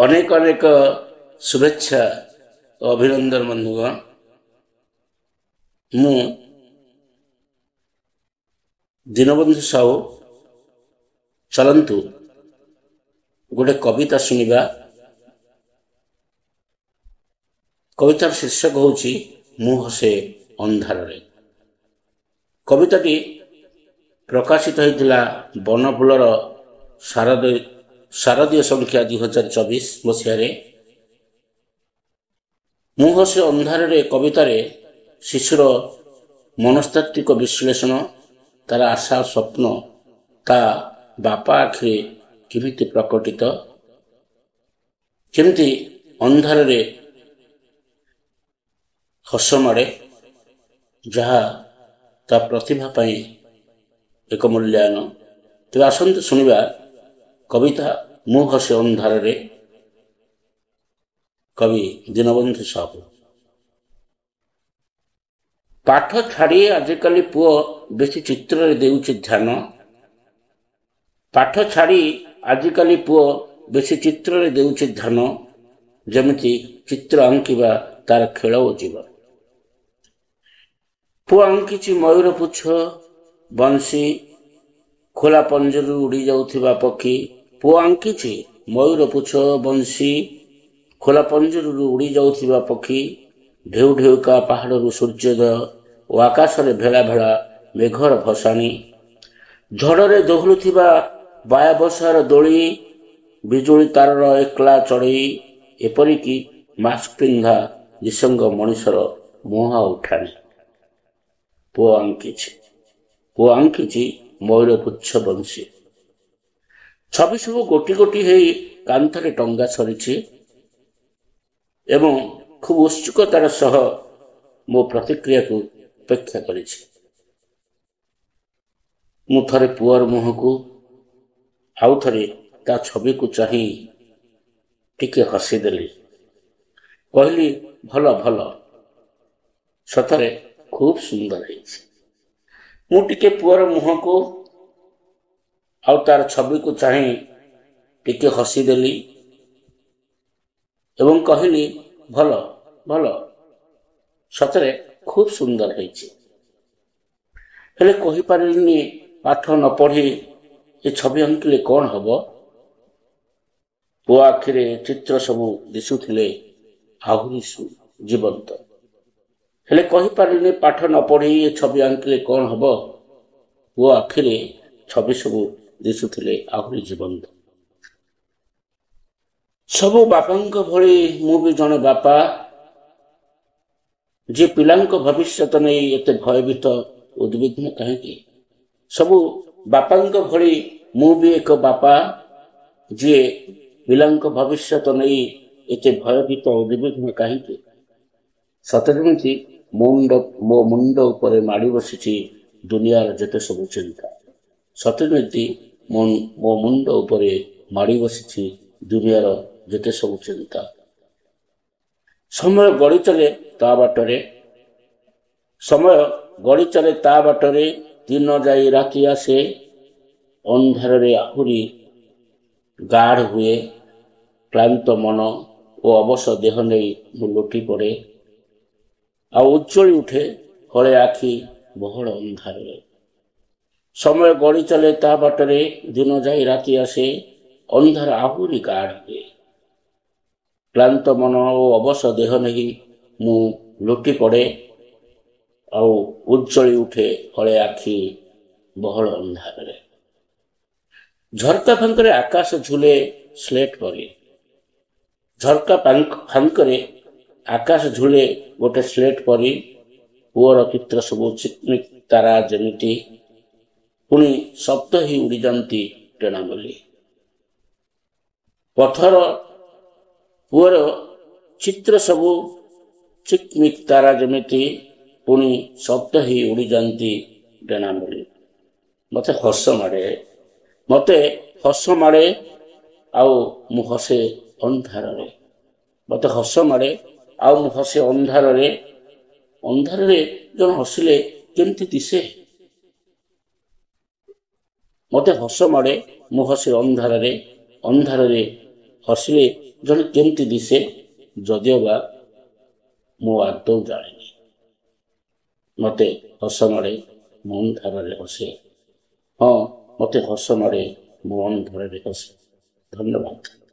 ଅନେକ ଅନେକ ଶୁଭେଚ୍ଛା ଓ ଅଭିନନ୍ଦନ ବନ୍ଧୁଗଣ। ମୁଁ ଦୀନବନ୍ଧୁ ସାହୁ। ଚଲନ୍ତୁ ଗୋଟେ କବିତା ଶୁଣିବା। କବିତାର ଶୀର୍ଷକ ହେଉଛି ମୁଁ ହସେ ଅନ୍ଧାରରେ। କବିତାଟି ପ୍ରକାଶିତ ହୋଇଥିଲା ବନଫୁଲର ଶାରଦୀୟ ସଂଖ୍ୟା 2024 ମସିହାରେ। ମୁଁ ହସେ ଅନ୍ଧାରରେ କବିତାରେ ଶିଶୁର ମନସ୍ତାତ୍ତ୍ୱିକ ବିଶ୍ଳେଷଣ, ତାର ଆଶା ସ୍ୱପ୍ନ ତା ବାପା ଆଖିରେ କେମିତି ପ୍ରକଟିତ, କେମିତି ଅନ୍ଧାରରେ ହସ ମାଡ଼େ, ଯାହା ତା ପ୍ରତିଭା ପାଇଁ ଏକ ମୂଲ୍ୟାୟନ। ତେବେ ଆସନ୍ତୁ ଶୁଣିବା କବିତା ମୁଁ ହସେ ଅନ୍ଧାରରେ, କବି ଦୀନବନ୍ଧୁ ସାହୁ। ପାଠ ଛାଡ଼ି ଆଜିକାଲି ପୁଅ ବେଶୀ ଚିତ୍ରରେ ଦେଉଛି ଧ୍ୟାନ। ପାଠ ଛାଡ଼ି ଆଜିକାଲି ପୁଅ ବେଶୀ ଚିତ୍ରରେ ଦେଉଛି ଧ୍ୟାନ, ଯେମିତି ଚିତ୍ର ଆଙ୍କିବା ତାର ଖେଳ ଓ ଜୀବନ। ପୁଅ ଆଙ୍କିଛି ମୟୂର ପୁଚ୍ଛ, ବଂଶୀ, ଖୋଲା ପଞ୍ଜରରୁ ଉଡ଼ି ଯାଉଥିବା ପକ୍ଷୀ। ପୁଅ ଆଙ୍କିଛି ମୟୂର ପୁଚ୍ଛ, ବଂଶୀ, ଖୋଲା ପଞ୍ଜରରୁ ଉଡ଼ି ଯାଉଥିବା ପକ୍ଷୀ। ଢେଉ ଢେଉକା ପାହାଡ଼ରୁ ସୂର୍ଯ୍ୟୋଦୟ ଓ ଆକାଶରେ ଭେଳା ଭେଳା ମେଘର ଭସାଣି। ଝଡ଼ରେ ଦୋହଲୁଥିବା ବାୟାବସାର ଦୋଳି, ବିଜୁଳି ତାରର ଏକଲା ଚଢ଼େଇ, ଏପରିକି ମାସ୍କ ପିନ୍ଧା ନିସଙ୍ଗ ମଣିଷର ମୁହଁ ଉଠାଣି। ପୁଅ ଆଙ୍କିଛି ମୟୂର ପୁଚ୍ଛ, ବଂଶୀ। ଛବି ସବୁ ଗୋଟି ଗୋଟି ହେଇ କାନ୍ଥରେ ଟଙ୍ଗା ସରିଛି ଏବଂ ଖୁବ୍ ଉତ୍ସୁକତାର ସହ ମୋ ପ୍ରତିକ୍ରିୟାକୁ ଅପେକ୍ଷା କରିଛି। ମୁଁ ଥରେ ପୁଅର ମୁହଁକୁ, ଆଉ ଥରେ ତା ଛବିକୁ ଚାହିଁ ଟିକେ ହସିଦେଲି। କହିଲି, ଭଲ ଭଲ, ସତରେ ଖୁବ୍ ସୁନ୍ଦର ହେଇଛି। ମୁଁ ଟିକେ ପୁଅର ମୁହଁକୁ ଆଉ ତାର ଛବିକୁ ଚାହିଁ ଟିକେ ହସିଦେଲି ଏବଂ କହିଲି, ଭଲ ଭଲ, ସତରେ ଖୁବ୍ ସୁନ୍ଦର ହେଇଛି। ହେଲେ କହିପାରିଲିନି, ପାଠ ନ ପଢ଼ି ଏ ଛବି ଆଙ୍କିଲେ କ'ଣ ହବ? ପୁଅ ଆଖିରେ ଚିତ୍ର ସବୁ ଦିଶୁଥିଲେ ଆହୁରି ଜୀବନ୍ତ। ହେଲେ କହିପାରିଲିନି, ପାଠ ନ ପଢ଼ି ଏ ଛବି ଆଙ୍କିଲେ କ'ଣ ହବ? ପୁଅ ଆଖିରେ ଛବି ସବୁ ଦିଶୁଥିଲେ ଆହୁରି ଜୀବନ୍ତ। ସବୁ ବାପାଙ୍କ ଭଳି ମୁଁ ବି ଜଣେ ବାପା, ଯିଏ ପିଲାଙ୍କ ଭବିଷ୍ୟତ ନେଇ ଏତେ ଭୟଭୀତ ଉଦ୍ବିଗ୍ନ କାହିଁକି? ସବୁ ବାପାଙ୍କ ଭଳି ମୁଁ ବି ଏକ ବାପା, ଯିଏ ପିଲାଙ୍କ ଭବିଷ୍ୟତ ନେଇ ଏତେ ଭୟଭୀତ ଉଦ୍ବିଗ୍ନ କାହିଁକି? ସତେ ଯେମିତି ମୋ ମୁଣ୍ଡ ଉପରେ ମାଡ଼ି ବସିଛି ଦୁନିଆର ଯେତେ ସବୁ ଚିନ୍ତା। ସତେ ଯେମିତି ମୋ ମୁଣ୍ଡ ଉପରେ ମାଡ଼ି ବସିଛି ଦୁନିଆର ଯେତେ ସବୁ ଚିନ୍ତା। ସମୟ ଗଡ଼ି ଚାଲେ ତା ବାଟରେ, ଦିନ ଯାଇ ରାତି ଆସେ, ଅନ୍ଧାରରେ ଆହୁରି ଗାଢ଼ ହୁଏ। କ୍ଳାନ୍ତ ମନ ଓ ଅବଶ ଦେହ ନେଇ ମୁଁ ଲୋଟି ପଡ଼େ, ଆଉ ଉଜ୍ଜଳି ଉଠେ ହଳେ ଆଖି ବହଳ ଅନ୍ଧାରରେ। ସମୟ ଗଡ଼ି ଚାଲେ ତା ବାଟରେ, ଦିନ ଯାଇ ରାତି ଆସେ, ଅନ୍ଧାର ଆହୁରି ଗାଢ଼ ହୁଏ। କ୍ଳାନ୍ତ ମନ ଓ ଅବଶ ଦେହ ନେଇ ମୁଁ ଲୋଟି ପଡ଼େ, ଆଉ ଉଜ୍ଜଳି ଉଠେ ହଳେ ଆଖି ବହଳ ଅନ୍ଧାରରେ। ଝରକା ଫାଙ୍କରେ ଆକାଶ ଝୁଲେ ସ୍ଲେଟ ପରି। ଝରକା ଫାଙ୍କରେ ଆକାଶ ଝୁଲେ ଗୋଟେ ସ୍ଲେଟ ପରି। ପୁଅର ଚିତ୍ର ସବୁ ଚିକ୍ମିକ୍ ତାରା ଯେମିତି, ପୁଣି ଶବ୍ଦ ହେଇ ଉଡ଼ିଯାନ୍ତି ଟେଣା ବୋଲି। ପୁଅର ଚିତ୍ର ସବୁ ଚିକ୍ମିକ୍ ତାରା ଯେମିତି, ପୁଣି ଶବ୍ଦ ହେଇ ଉଡ଼ିଯାନ୍ତି ଡେଣା ବୋଲି। ମତେ ହସ ମାଡ଼େ ଆଉ ମୁଁ ହସେ ଅନ୍ଧାରରେ। ଅନ୍ଧାରରେ ଜଣେ ହସିଲେ କେମିତି ଦିଶେ? ମତେ ହସ ମାଡ଼େ, ମୁଁ ହସେ ଅନ୍ଧାରରେ ହସିଲେ ଜଣେ କେମିତି ଦିଶେ, ଯଦିଓ ବା ମୁଁ ଆଦୌ ଜାଣିନି। ମତେ ହସ ମାଡ଼େ, ମୁଁ ଅନ୍ଧାରରେ ହସେ। ହଁ, ମତେ ହସ ମାଡ଼େ, ମୁଁ ଅନ୍ଧାରରେ ହସେ। ଧନ୍ୟବାଦ।